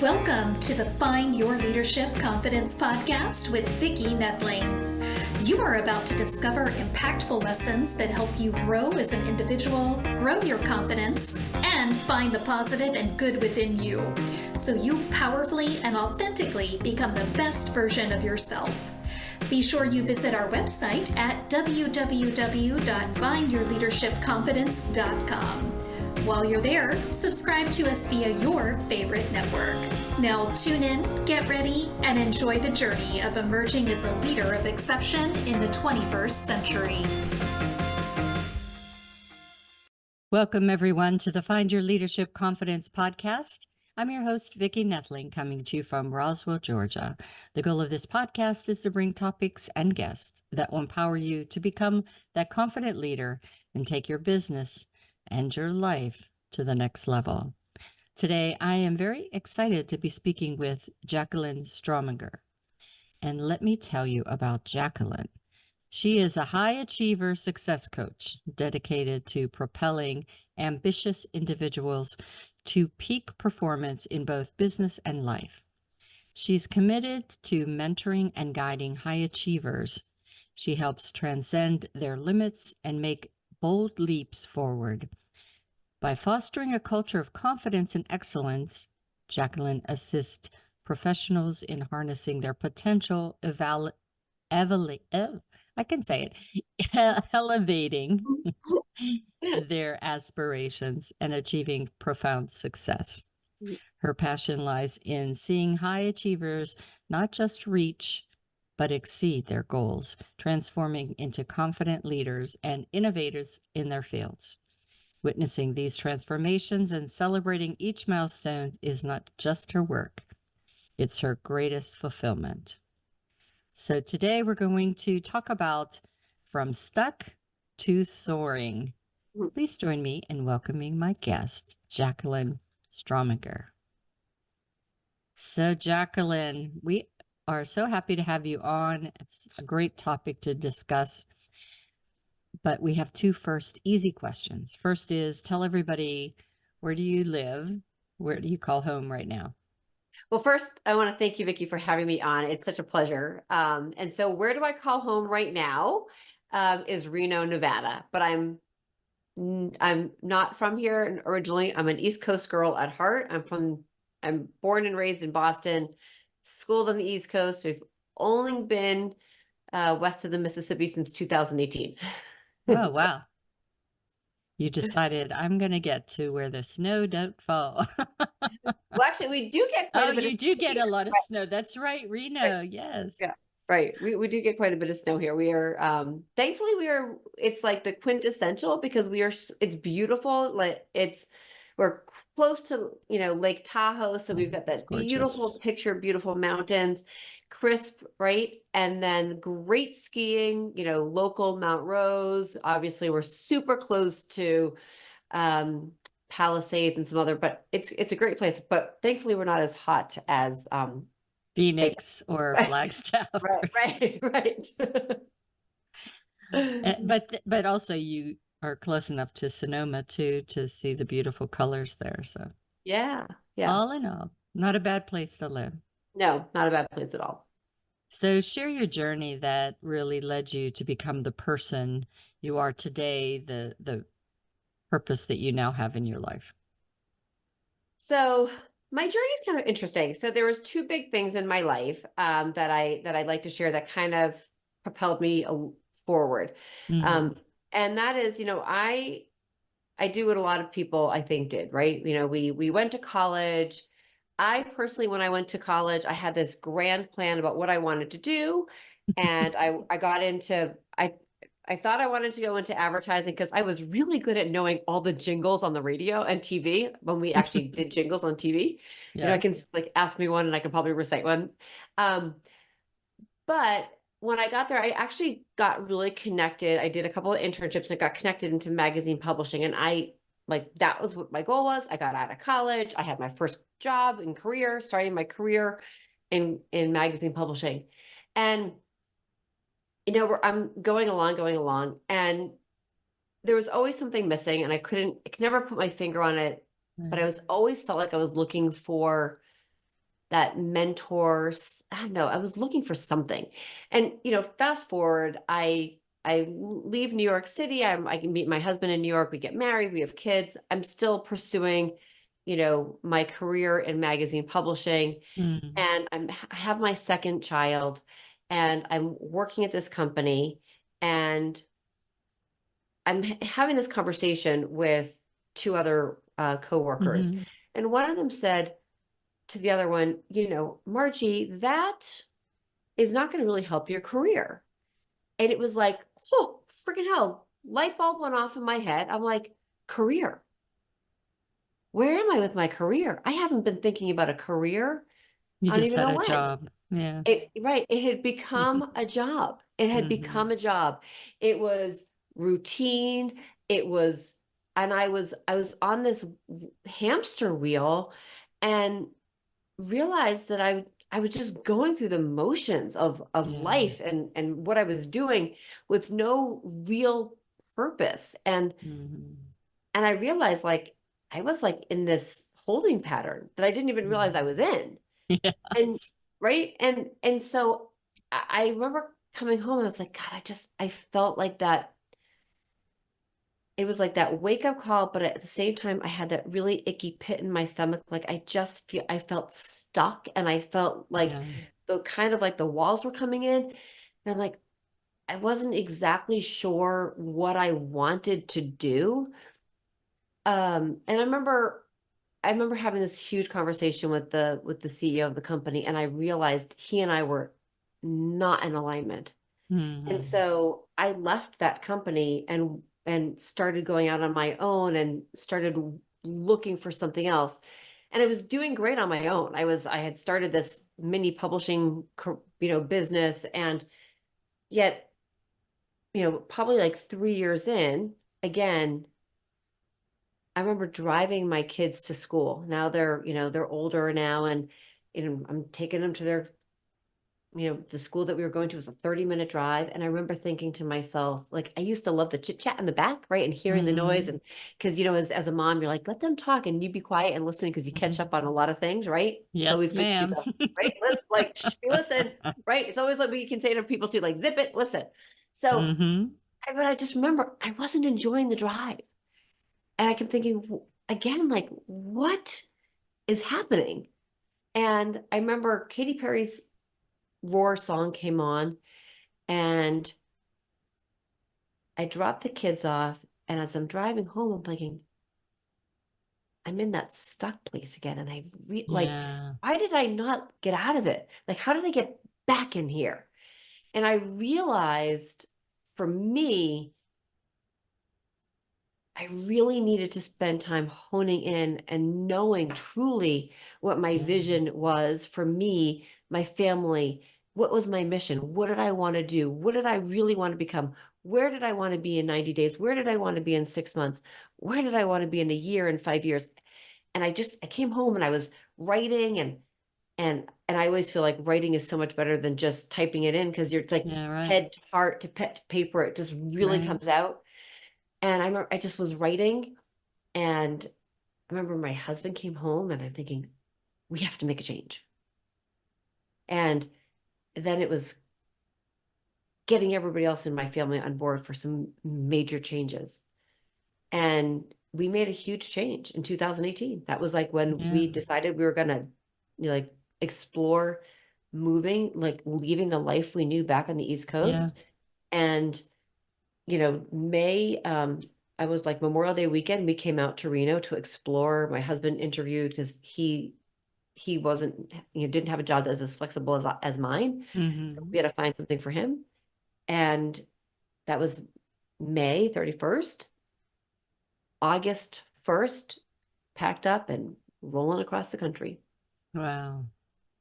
Welcome to the Find Your Leadership Confidence podcast with Vicki Noethling. You are about to discover impactful lessons that help you grow as an individual, grow your confidence, and find the positive and good within you, so you powerfully and authentically become the best version of yourself. Be sure you visit our website at www.findyourleadershipconfidence.com. While you're there, subscribe to us via your favorite network. Now tune in, get ready, and enjoy the journey of emerging as a leader of exception in the 21st century. Welcome, everyone, to the Find Your Leadership Confidence podcast. I'm your host, Vicki Noethling, coming to you from Roswell, Georgia. The goal of this podcast is to bring topics and guests that will empower you to become that confident leader and take your business and your life to the next level. Today, I am very excited to be speaking with Jaclyn Strominger. And let me tell you about Jaclyn. She is a high achiever success coach dedicated to propelling ambitious individuals to peak performance in both business and life. She's committed to mentoring and guiding high achievers. She helps transcend their limits and make bold leaps forward. By fostering a culture of confidence and excellence, Jaclyn assists professionals in harnessing their potential, elevating their aspirations and achieving profound success. Her passion lies in seeing high achievers not just reach, but exceed their goals, transforming into confident leaders and innovators in their fields. Witnessing these transformations and celebrating each milestone is not just her work, it's her greatest fulfillment. So today we're going to talk about From Stuck to Soaring. Please join me in welcoming my guest, Jaclyn Strominger. So Jaclyn, we are so happy to have you on. It's a great topic to discuss, but we have two easy questions. First is, tell everybody, where do you live? Where do you call home right now? Well, first, I want to thank you, Vicki, for having me on. It's such a pleasure. And so where do I call home right now is Reno, Nevada. But I'm not from here originally. I'm an East Coast girl at heart. I'm born and raised in Boston, schooled on the East Coast. We've only been west of the Mississippi since 2018. Oh, wow. You decided, I'm going to get to where the snow don't fall. Well, actually, we do get quite a bit. You do get a lot of snow. That's right, Reno. Right. Yes. Yeah. Right. We do get quite a bit of snow here. We are, thankfully it's like the quintessential because it's beautiful. We're close to, Lake Tahoe. So we've got that beautiful picture, beautiful mountains, crisp, right? And then great skiing, local Mount Rose. Obviously we're super close to, Palisades and some other, but it's a great place. But thankfully we're not as hot as, Phoenix or Flagstaff. Right. But also you are close enough to Sonoma too to see the beautiful colors there. So yeah. All in all, not a bad place to live. No, not a bad place at all. So share your journey that really led you to become the person you are today, the purpose that you now have in your life. So my journey is kind of interesting. So there was two big things in my life that I'd like to share that kind of propelled me forward. Mm-hmm. And that is, I do what a lot of people I think did, right? We went to college. I personally, when I went to college, I had this grand plan about what I wanted to do. And I got into, I thought I wanted to go into advertising because I was really good at knowing all the jingles on the radio and TV when we actually did jingles on TV. Yes. I can ask me one and I can probably recite one. But when I got there, I actually got really connected. I did a couple of internships and got connected into magazine publishing. And that was what my goal was. I got out of college. I had my first job and career, starting my career in magazine publishing. And I'm going along, and there was always something missing, and I could never put my finger on it, but I always felt like I was looking for that mentor. I don't know, I was looking for something. And, fast forward, I leave New York City. I can meet my husband in New York. We get married. We have kids. I'm still pursuing, my career in magazine publishing. Mm. And I have my second child, and I'm working at this company, and I'm having this conversation with two other coworkers. Mhm. And one of them said to the other one, Margie, that is not going to really help your career. And it was like, oh, freaking hell, light bulb went off in my head. I'm like, career. Where am I with my career? I haven't been thinking about a career. You I don't just even had know a when. job. Yeah. Right. It had become a job. It had Mhm. become a job. It was routine. It was, and I was on this hamster wheel, and realized that I was just going through the motions of Yeah. life and what I was doing with no real purpose. Mhm. And I realized, like, I was like in this holding pattern that I didn't even realize I was Mhm. in. And Yes. right. And so I remember coming home, I was like, God, I felt like that. It was like that wake up call, but at the same time, I had that really icky pit in my stomach. Like I felt stuck, and I felt like Yeah. the kind of like the walls were coming in. And I'm like, I wasn't exactly sure what I wanted to do. And I remember having this huge conversation with the CEO of the company, and I realized he and I were not in alignment. And Mhm. so I left that company and started going out on my own and started looking for something else. And I was doing great on my own. I had started this mini publishing, business, and yet, probably like 3 years in, again, I remember driving my kids to school. Now they're older now, and I'm taking them to their, the school that we were going to was a 30-minute drive. And I remember thinking to myself, like, I used to love the chit chat in the back, right? And hearing the noise. Mhm. And because, as a mom, you're like, let them talk and you be quiet and listen, because you catch Mhm. up on a lot of things, right? It's Yes, always good to do ma'am. that, right? Listen, like, shh, listen, right? It's always what we can say to people too, like, zip it, listen. So, Mhm. but I just remember I wasn't enjoying the drive. And I kept thinking, again, like, what is happening? And I remember Katy Perry's Roar song came on, and I dropped the kids off. And as I'm driving home, I'm thinking, I'm in that stuck place again. And like, Yeah. why did I not get out of it? Like, how did I get back in here? And I realized, for me, I really needed to spend time honing in and knowing truly what my Yeah. vision was for me, my family. What was my mission? What did I want to do? What did I really want to become? Where did I want to be in 90 days? Where did I want to be in 6 months? Where did I want to be in a year and 5 years? And I came home and I was writing, and I always feel like writing is so much better than just typing it in, because you're like Yeah, right. head to heart to paper. It just really Right. comes out. And I remember I just was writing, and I remember my husband came home, and I'm thinking, we have to make a change. And then it was getting everybody else in my family on board for some major changes. And we made a huge change in 2018. That was like when Yeah. we decided we were going to, like, explore moving, like leaving the life we knew back on the East Yeah. Coast. And, May, I was like Memorial Day weekend, we came out to Reno to explore. My husband interviewed, because he wasn't, didn't have a job that's as flexible as mine. So we Mhm. had to find something for him. And that was May 31st. August 1st, packed up and rolling across the country. Wow.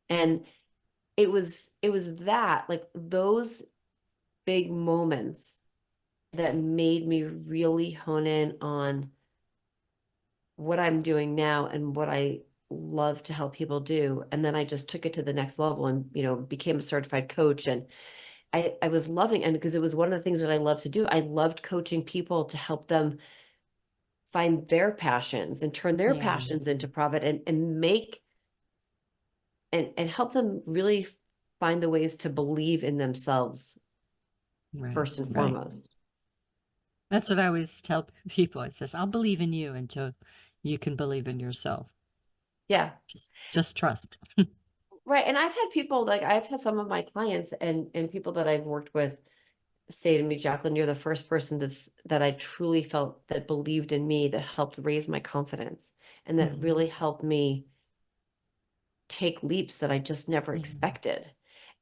And it was that, like, those big moments that made me really hone in on what I'm doing now and what I love to help people do. And then I just took it to the next level and, became a certified coach. And I was loving, and because it was one of the things that I love to do. I loved coaching people to help them find their passions and turn their Yeah. passions into profit, and make and help them really find the ways to believe in themselves Right. first and Right. foremost. That's what I always tell people. It says, I'll believe in you until you can believe in yourself. Yeah. Just trust. Right. And I've had people, like I've had some of my clients and people that I've worked with say to me, Jaclyn, you're the first person that I truly felt that believed in me, that helped raise my confidence, and that Mm. really helped me take leaps that I just never Yeah. expected.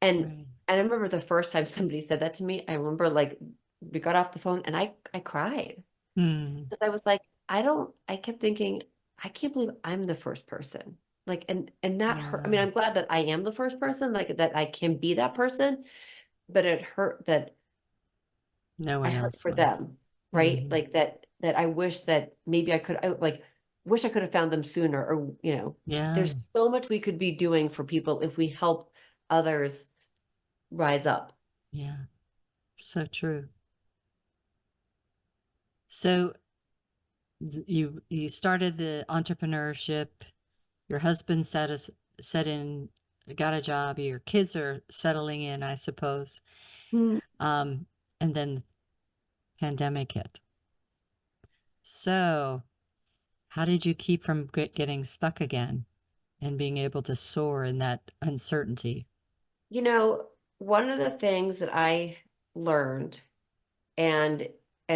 And Right. I remember the first time somebody said that to me, I remember like we got off the phone and I cried Mm. because I was like, I kept thinking, I can't believe I'm the first person. Like, and that hurt. I Yeah. mean, I'm glad that I am the first person, like that I can be that person, but it hurt that No I one hurt else for was. them, right? Mm. Like that I wish that maybe I like wish I could have found them sooner, or Yeah. there's so much we could be doing for people if we help others rise up. Yeah. So true. So you started the entrepreneurship. Your husband set in, got a job. Your kids are settling in, I suppose. Mm. Um, and then pandemic hit. So how did you keep from getting stuck again and being able to soar in that uncertainty? You know, one of the things that I learned and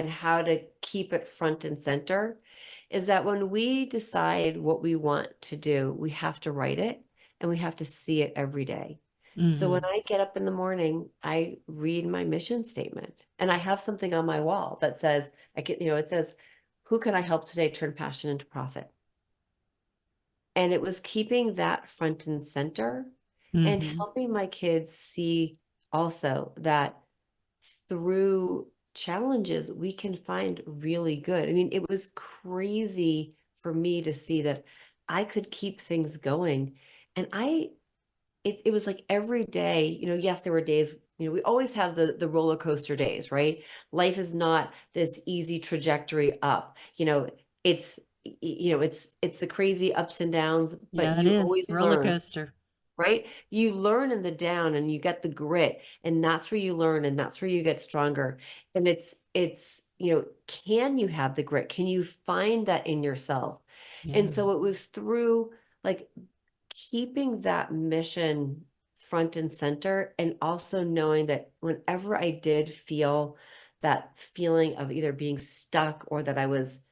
how to keep it front and center is that when we decide what we want to do, we have to write it and we have to see it every day. So when Mm-hmm. I get up in the morning, I read my mission statement and I have something on my wall that says, it says, who can I help today turn passion into profit? And it was keeping that front and center and Mm-hmm. helping my kids see also that through challenges, we can find really good. I mean, it was crazy for me to see that I could keep things going. And it was like every day, yes, there were days, we always have the roller coaster days, right? Life is not this easy trajectory up. It's it's the crazy ups and downs, but Yeah, it you is. always Roller learn, coaster. right? You learn in the down and you get the grit, and that's where you learn and that's where you get stronger. And can you have the grit? Can you find that in yourself? And Yeah. so it was through like keeping that mission front and center, and also knowing that whenever I did feel that feeling of either being stuck or that I was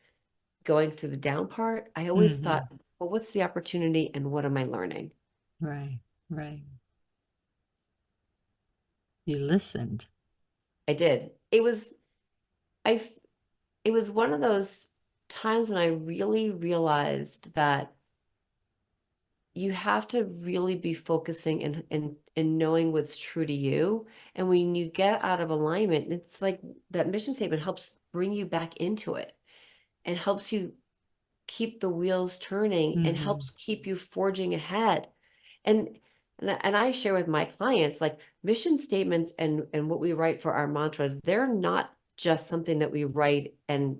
going through the down part, I always Mm-hmm. thought, well, what's the opportunity and what am I learning? Right. Right. You listened. I did. I, f- it was one of those times when I really realized that you have to really be focusing and knowing what's true to you. And when you get out of alignment, it's like that mission statement helps bring you back into it and helps you keep the wheels turning and Mm-hmm. helps keep you forging ahead. And and I share with my clients like mission statements and what we write for our mantras, they're not just something that we write and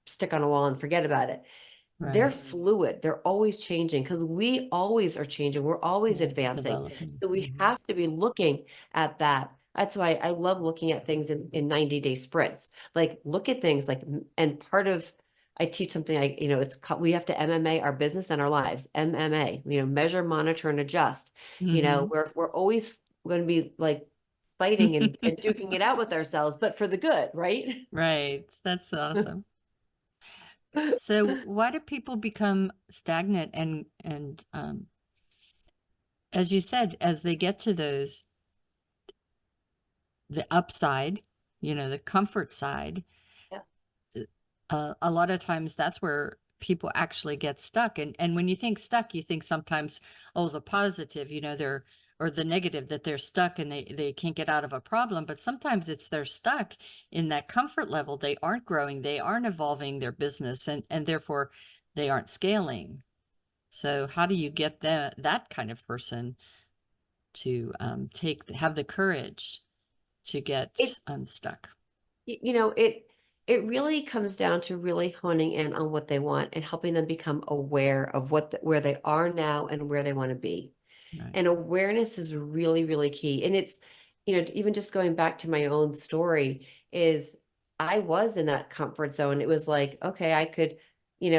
stick on a wall and forget about it. They're Right. fluid. They're always changing because we always are changing. We're always Yeah. advancing. Developing. So we Mm-hmm. have to be looking at that. That's why I love looking at things in 90-day sprints. Like look at things like, and part of, I teach something it's called, we have to MMA our business and our lives. MMA, measure, monitor, and adjust. Mm-hmm. We're always going to be like fighting and duking it out with ourselves, but for the good, right? Right. That's awesome. So why do people become stagnant and as you said, as they get to the upside, the comfort side, Yeah. a lot of times that's where people actually get stuck. And when you think stuck, you think sometimes, oh, the positive, they're or the negative, that they're stuck and they can't get out of a problem. But sometimes it's they're stuck in that comfort level. They aren't growing, they aren't evolving their business, and therefore they aren't scaling. So how do you get that kind of person to have the courage to get It's unstuck? it really comes down to really honing in on what they want and helping them become aware of where they are now and where they want to be. Right. And awareness is really, really key. And it's, even just going back to my own story is I was in that comfort zone. It was like, okay, I could, you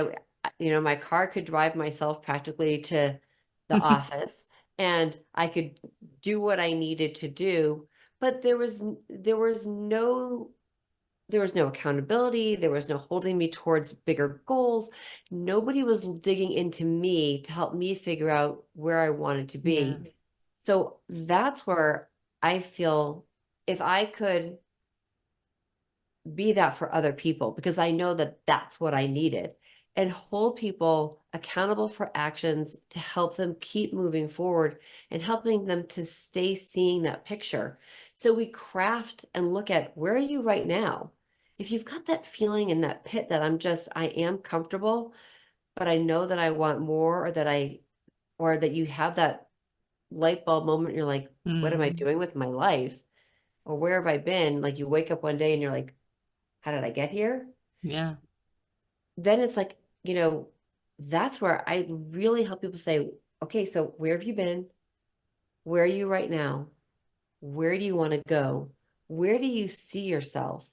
know, my car could drive myself practically to the office and I could do what I needed to do, but there was no accountability. There was no holding me towards bigger goals. Nobody was digging into me to help me figure out where I wanted to Yeah. be. So that's where I feel if I could be that for other people, because I know that that's what I needed, and hold people accountable for actions to help them keep moving forward and helping them to stay seeing that picture. So we craft and look at where are you right now? If you've got that feeling in that pit that I am comfortable, but I know that I want more, or that you have that light bulb moment, you're like, what am I Mhm. doing with my life? Or where have I been? Like you wake up one day and you're like, how did I get here? Yeah. Then it's like, that's where I really help people say, okay, so where have you been? Where are you right now? Where do you want to go? Where do you see yourself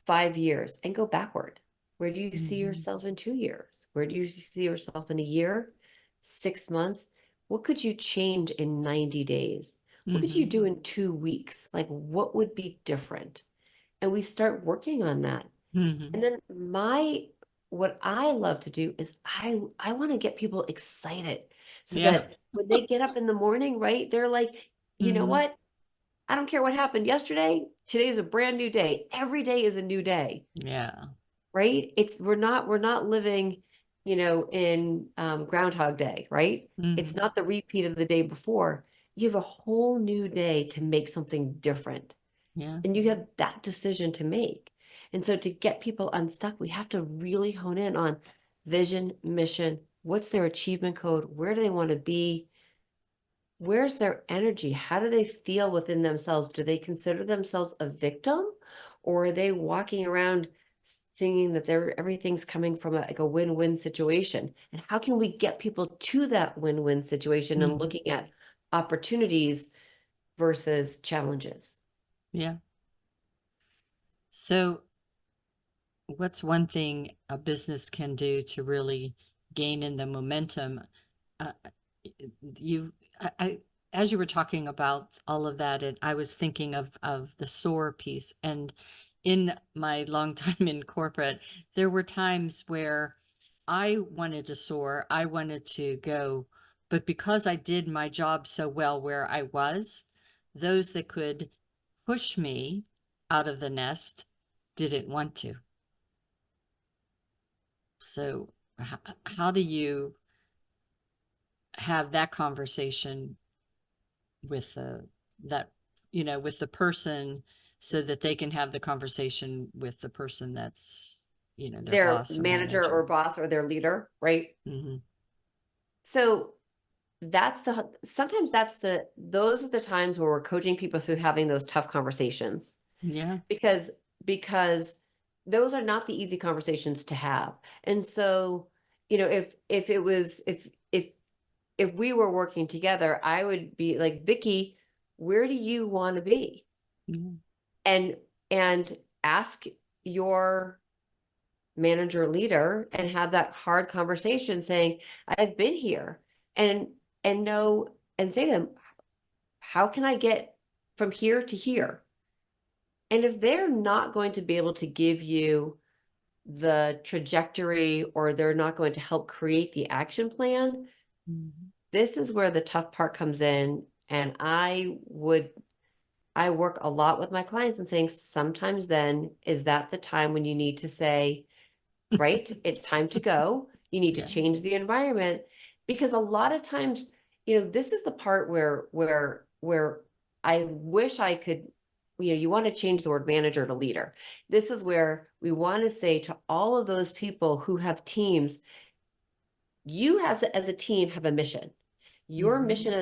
5 years and go backward? Where do you see Mhm. yourself in 2 years? Where do you see yourself in a year, 6 months? What could you change in 90 days? What could you Mhm. do in 2 weeks? Like, what would be different? And we start working on that. Mhm. And then what I love to do is I want to get people excited so Yeah. that when they get up in the morning, right, they're like, you know Mhm. what? I don't care what happened yesterday. Today is a brand new day. Every day is a new day, Yeah. right? We're not living, in Groundhog Day, right? It's Mhm. not the repeat of the day before. You have a whole new day to make something different. Yeah. And you have that decision to make. And so to get people unstuck, we have to really hone in on vision, mission, what's their achievement code, where do they want to be, where's their energy, how do they feel within themselves? Do they consider themselves a victim, or are they walking around singing that everything's coming from like a win-win situation? And how can we get people to that win-win situation and Mhm. looking at opportunities versus challenges? Yeah. So, what's one thing a business can do to really gain in the momentum? Uh, you, I, as you were talking about all of that, I was thinking of the soar piece. And in my long time in corporate, there were times where I wanted to soar, I wanted to go, but because I did my job so well where I was, those that could push me out of the nest didn't want to. So, how do you have that conversation with that with the person so that they can have the conversation with the person that's their Their boss or manager or manager? boss or their leader, right? Hmm. So sometimes those are the times where we're coaching people through having those tough conversations, Yeah. because those are not the easy conversations to have. And so, if it was if we were working together, I would be like, Vicki, where do you want to be? Yeah. And and ask your manager leader and have that hard conversation saying, I've been here, and know and say to them, how can I get from here to here? And if they're not going to be able to give you the trajectory, or they're not going to help create the action plan, Mhm. this is where the tough part comes in. And I work a lot with my clients and saying, sometimes then is that the time when you need to say, right? It's time to go. You need to Yeah. change the environment, because a lot of times, this is the part where I wish I could, you want to change the word manager to leader. This is where we want to say to all of those people who have teams, you as a team have a mission. Your mission Mhm.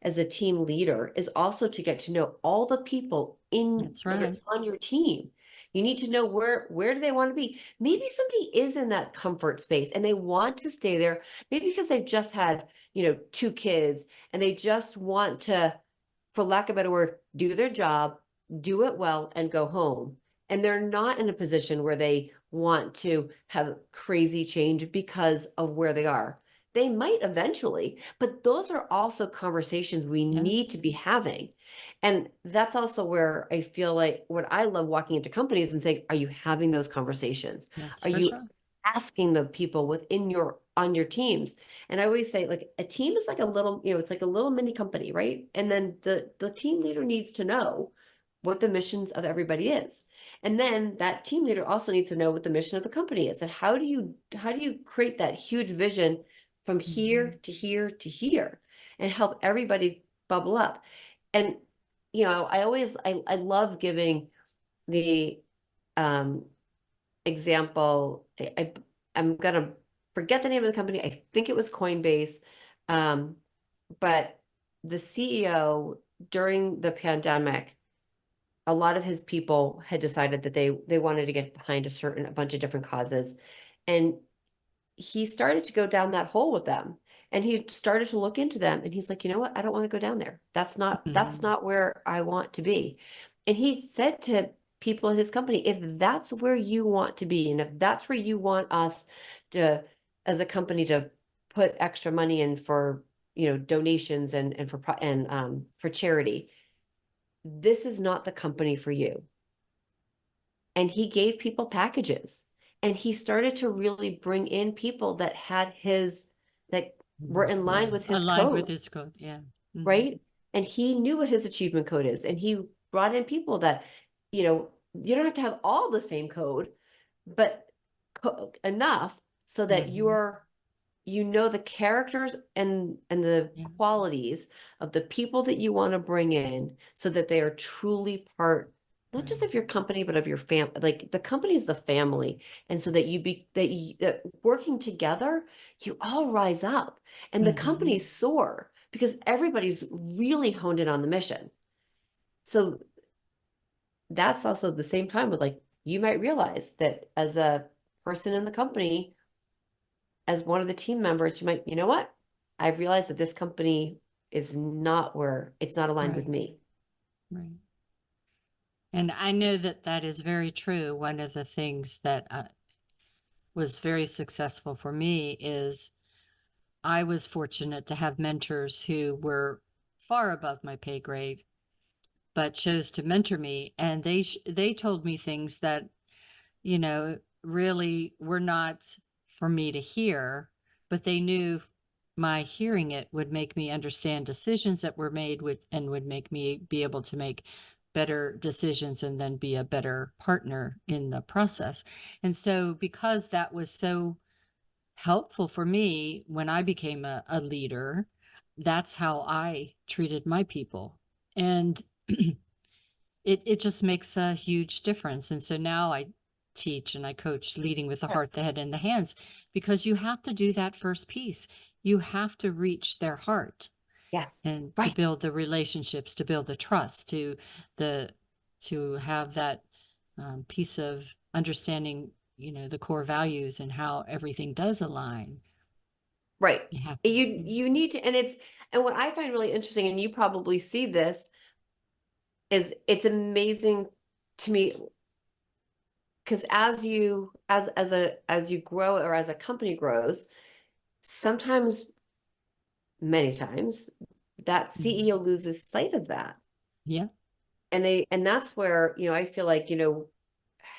as a team leader, is also to get to know all the people in That's that are right. on your team. You need to know where do they want to be. Maybe somebody is in that comfort space and they want to stay there, maybe because they've just had two kids, and they just want to, for lack of a better word, do their job, do it well, and go home. And they're not in a position where they want to have crazy change because of where they are. They might eventually, but those are also conversations we need to be having. And that's also where I feel like what I love walking into companies and saying, are you having those conversations? That's Are for you sure. asking the people on your teams? And I always say, like, a team is like a little, it's like a little mini company, right? And then the team leader needs to know what the missions of everybody is. And then that team leader also needs to know what the mission of the company is. And how do you create that huge vision from here to here to here and help everybody bubble up? And I love giving the example. I'm gonna forget the name of the company. I think it was Coinbase, but the CEO during the pandemic, a lot of his people had decided that they wanted to get behind a bunch of different causes, and he started to go down that hole with them, and he started to look into them, and he's like, you know what, I don't want to go down there. That's not where I want to be. And he said to people in his company, if that's where you want to be, and if that's where you want us to, as a company, to put extra money in for donations and for charity, this is not the company for you. And he gave people packages, and he started to really bring in people that were in line with his Aligned with code, his code. Yeah. right? And he knew what his achievement code is, and he brought in people that, you don't have to have all the same code, but enough so that the characters and the qualities of the people that you want to bring in, so that they are truly part, not just of your company, but of your family. Like, the company is the family. And so that working together, you all rise up, and the companies soar because everybody's really honed in on the mission. So that's also the same time with, like, you might realize that as a person in the company, as one of the team members, you know what? I've realized that this company is not it's not aligned with me. Right. And I know that that is very true. One of the things that was very successful for me is I was fortunate to have mentors who were far above my pay grade, but chose to mentor me. And they told me things that, really were not for me to hear, but they knew my hearing it would make me understand decisions that were made and would make me be able to make better decisions and then be a better partner in the process. And so because that was so helpful for me when I became a leader, that's how I treated my people. And it just makes a huge difference. And so now I teach and I coach leading with the heart, the head, and the hands, because you have to do that first piece. You have to reach their heart. Yes. And right. to build the relationships, to build the trust, to have that piece of understanding, the core values and how everything does align. Right. You need to, and what I find really interesting, and you probably see this, is it's amazing to me, because as you grow, or as a company grows, sometimes, many times, that CEO loses sight of that. Yeah. And that's where, I feel like,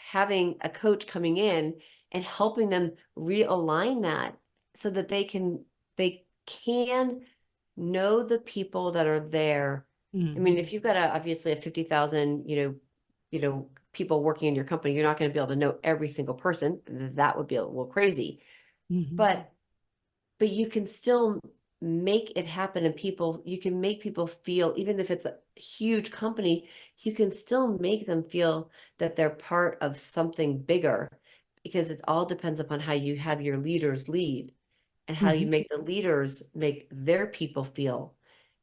having a coach coming in and helping them realign that, so that they can know the people that are there. I mean, if you've got obviously a 50,000, people working in your company, you're not going to be able to know every single person. That would be a little crazy. But you can still make it happen, and you can make people feel, even if it's a huge company, you can still make them feel that they're part of something bigger, because it all depends upon how you have your leaders lead, and how you make the leaders make their people feel.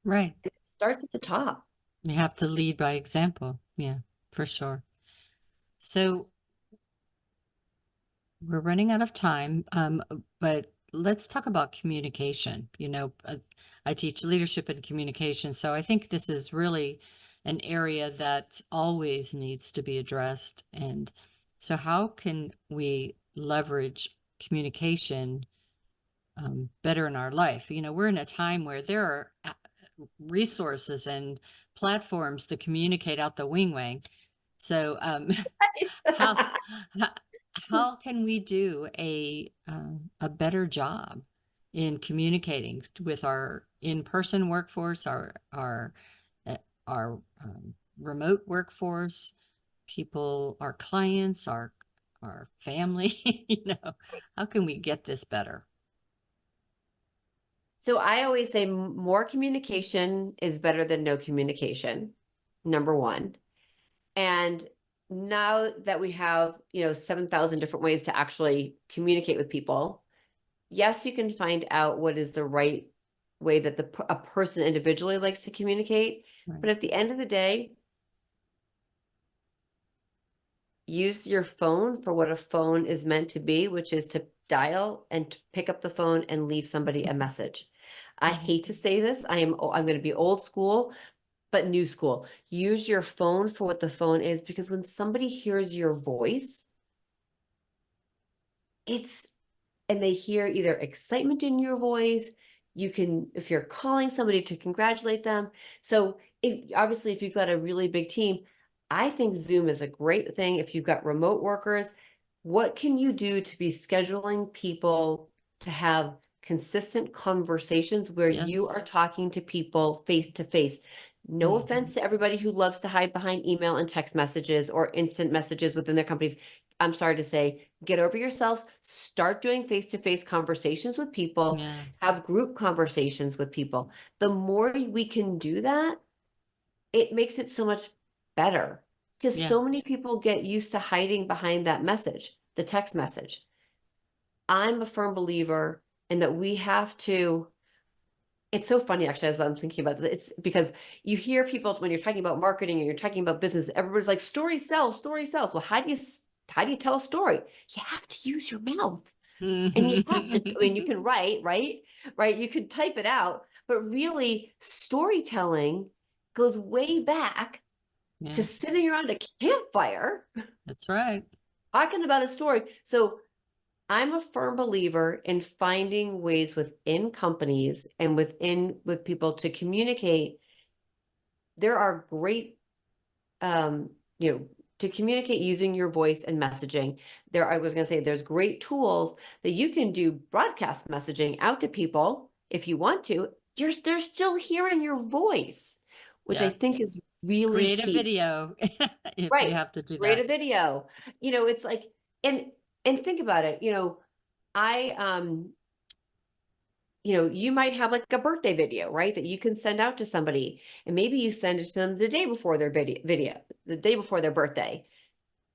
Right. It starts at the top. You have to lead by example. Yeah, for sure. So we're running out of time, but let's talk about communication. I teach leadership and communication, so I think this is really an area that always needs to be addressed. And so how can we leverage communication better in our life? We're in a time where there are resources and platforms to communicate out the wing wang. So how Right. how how can we do a better job in communicating with our in-person workforce, uh, our remote workforce, people, our clients, our family? How can we get this better? So I always say more communication is better than no communication, number one. And now that we have, 7,000 different ways to actually communicate with people, yes, you can find out what is the right way that a person individually likes to communicate. Right. But at the end of the day, use your phone for what a phone is meant to be, which is to dial and to pick up the phone and leave somebody a message. I hate to say this. I'm going to be old school, but new school. Use your phone for what the phone is, because when somebody hears your voice, and they hear either excitement in your voice, if you're calling somebody to congratulate them. So if you've got a really big team, I think Zoom is a great thing. If you've got remote workers, what can you do to be scheduling people to have consistent conversations where you are Yes. talking to people face to face? No Mhm. offense to everybody who loves to hide behind email and text messages or instant messages within their companies. I'm sorry to say, get over yourselves, start doing face-to-face conversations with people, Yeah. have group conversations with people. The more we can do that, it makes it so much better, because Yeah. so many people get used to hiding behind that message, the text message. I'm a firm believer in that we have to. It's so funny, actually, as I'm thinking about this. It's because you hear people, when you're talking about marketing and you're talking about business, everybody's like, story sells, story sells. Well, how do you tell a story? You have to use your mouth. And you have to, I mean, you can write, right? You can type it out, but really storytelling goes way back to Yeah, sitting around a campfire that's right. talking about a story. So I'm a firm believer in finding ways within companies and with people to communicate. There are great, um, to communicate using your voice and messaging. I was going to say, there's great tools that you can do broadcast messaging out to people if you want to. They're still hearing your voice, which I Yeah. think is really Create a key. video if you Right. have to do Create a that. video. It's like, and think about it. I you might have like a birthday video, right? That you can send out to somebody, and maybe you send it to them the day before their the day before their birthday.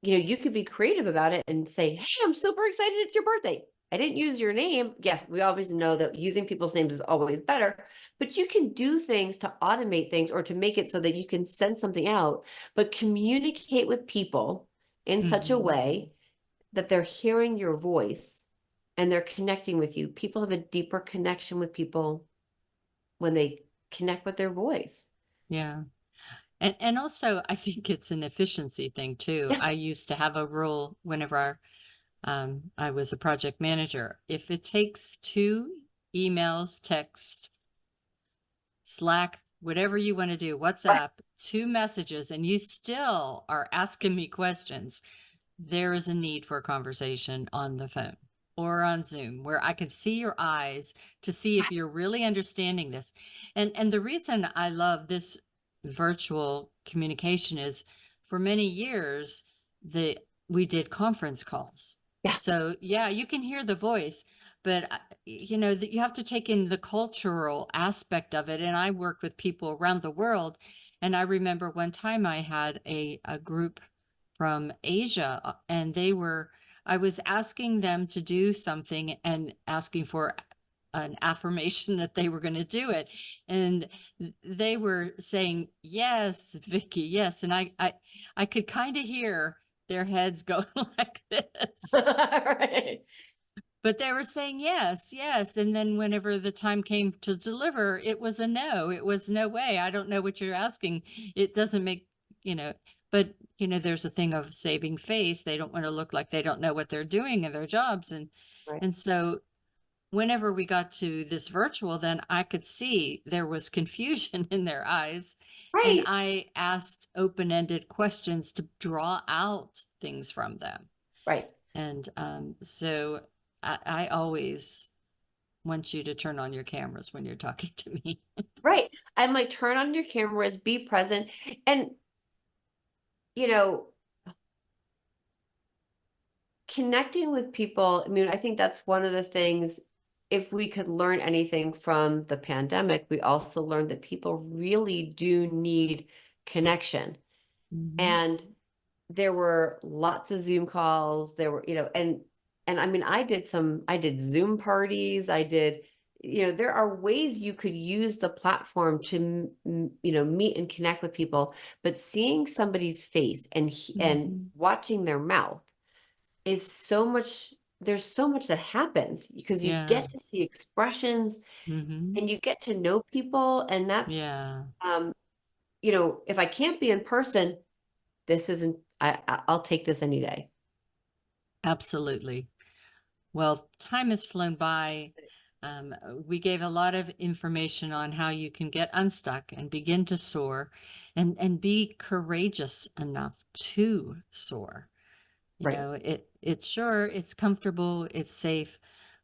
You could be creative about it and say, "Hey, I'm super excited it's your birthday. I didn't use your name." Yes, we always know that using people's names is always better, but you can do things to automate things or to make it so that you can send something out, but communicate with people in such a Mhm. way that they're hearing your voice and they're connecting with you. People have a deeper connection with people when they connect with their voice. Yeah. And also I think it's an efficiency thing too. I Yes. used to have a rule whenever I was a project manager. If it takes two emails, text, Slack, whatever you want to do, WhatsApp, Right. two messages, and you still are asking me questions, there is a need for a conversation on the phone or on Zoom where I can see your eyes to see if you're really understanding this. And the reason I love this virtual communication is for many years the we did conference calls. Yeah. So yeah, you can hear the voice, but that you have to take in the cultural aspect of it. And I worked with people around the world, and I remember one time I had a group from Asia, and I was asking them to do something and asking for an affirmation that they were going to do it. And they were saying, "Yes, Vicky, yes." And I could kind of hear their heads go like this. Right. But they were saying yes, yes. And then whenever the time came to deliver, it was a no. It was no way. I don't know what you're asking. It doesn't make, but there's a thing of saving face. They don't want to look like they don't know what they're doing in their jobs. Right. And so whenever we got to this virtual, then I could see there was confusion in their eyes. And Right. I asked open-ended questions to draw out things from them. Right. And so I always want you to turn on your cameras when you're talking to me. Right. I'm like, turn on your cameras, be present. And, connecting with people, I mean, I think that's one of the things, if we could learn anything from the pandemic, we also learned that people really do need connection. Mm-hmm. And there were lots of Zoom calls. There were, and I mean, I did Zoom parties. There are ways you could use the platform to, meet and connect with people, but seeing somebody's face and watching their mouth is there's so much that happens because you Yeah. get to see expressions Mm-hmm. and you get to know people. And that's, Yeah. if I can't be in person, I'll take this any day. Absolutely. Well, time has flown by. We gave a lot of information on how you can get unstuck and begin to soar and be courageous enough to soar. Right. It's comfortable, it's safe,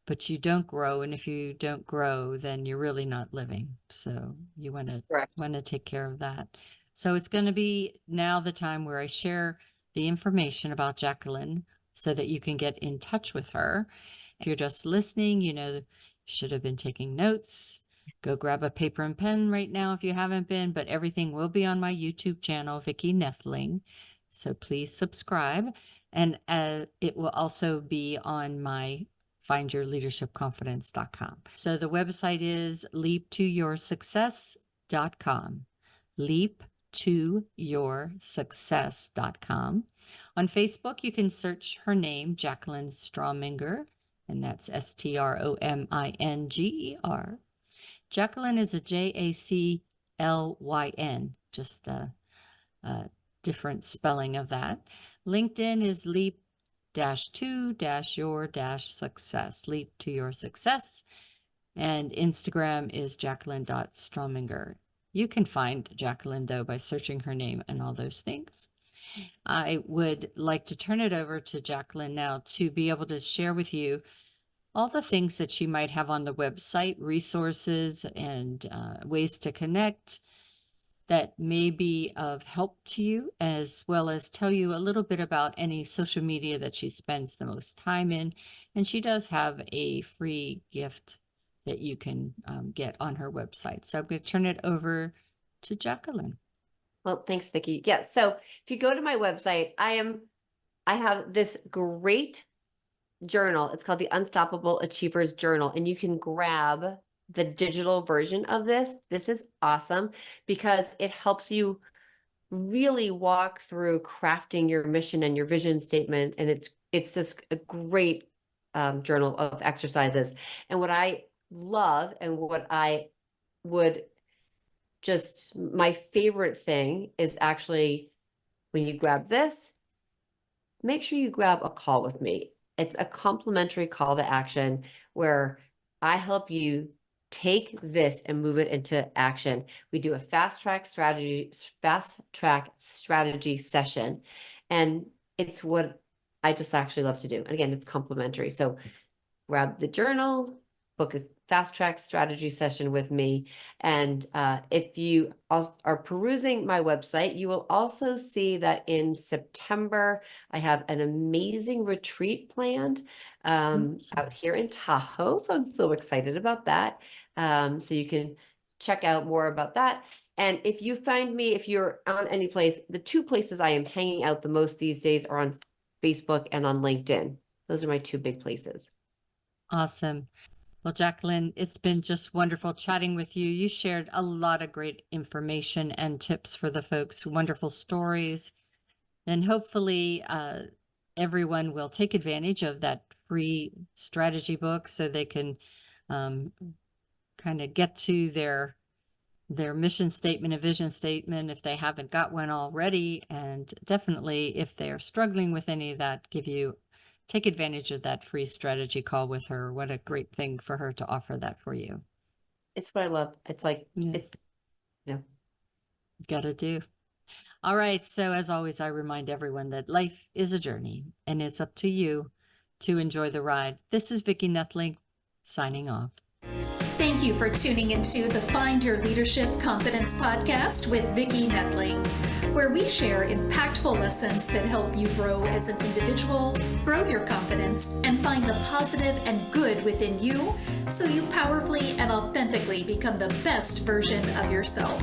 but you don't grow. And if you don't grow, then you're really not living. So you want Correct. to take care of that. So it's going to be now the time where I share the information about Jaclyn so that you can get in touch with her. If you're just listening, you should have been taking notes. Go grab a paper and pen right now if you haven't been, but everything will be on my YouTube channel, Vicki Noethling. So please subscribe. And it will also be on my findyourleadershipconfidence.com. So the website is leaptoyoursuccess.com. Leaptoyoursuccess.com. On Facebook, you can search her name, Jaclyn Strominger, and that's Strominger. Jaclyn is a Jaclyn, just the different spelling of that. LinkedIn is leap-to-your-success, leap to your success. And Instagram is Jaclyn.Strominger. You can find Jaclyn, though, by searching her name and all those things. I would like to turn it over to Jaclyn now to be able to share with you all the things that she might have on the website, resources and ways to connect that may be of help to you, as well as tell you a little bit about any social media that she spends the most time in. And she does have a free gift that you can get on her website. So I'm going to turn it over to Jaclyn. Well, thanks, Vicki. Yeah. So if you go to my website, I have this great journal. It's called the Unstoppable Achievers Journal, and you can grab the digital version of this. This is awesome because it helps you really walk through crafting your mission and your vision statement. And it's just a great journal of exercises. And what I love and what I would my favorite thing is actually when you grab this, make sure you grab a call with me. It's a complimentary call to action where I help you take this and move it into action. We do a fast track strategy session. And it's what I just actually love to do. And again, it's complimentary. So grab the journal, book a fast track strategy session with me. And if you are perusing my website, you will also see that in September, I have an amazing retreat planned out here in Tahoe. So I'm so excited about that. So you can check out more about that. And if you find me, if you're on any place, the two places I am hanging out the most these days are on Facebook and on LinkedIn. Those are my two big places. Awesome. Well, Jaclyn, it's been just wonderful chatting with you. You shared a lot of great information and tips for the folks, wonderful stories. And hopefully everyone will take advantage of that free strategy book so they can kind of get to their mission statement, a vision statement, if they haven't got one already. And definitely, if they're struggling with any of that, take advantage of that free strategy call with her. What a great thing for her to offer that for you. It's what I love. It's like, Gotta do. All right. So as always, I remind everyone that life is a journey and it's up to you to enjoy the ride. This is Vicki Noethling signing off. Thank you for tuning into the Find Your Leadership Confidence podcast with Vicki Noethling, where we share impactful lessons that help you grow as an individual, grow your confidence, and find the positive and good within you so you powerfully and authentically become the best version of yourself.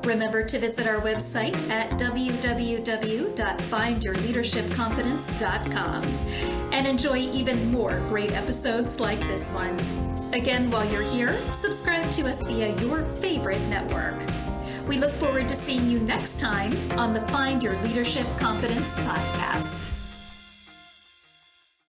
Remember to visit our website at www.findyourleadershipconfidence.com and enjoy even more great episodes like this one. Again, while you're here, subscribe to us via your favorite network. We look forward to seeing you next time on the Find Your Leadership Confidence podcast.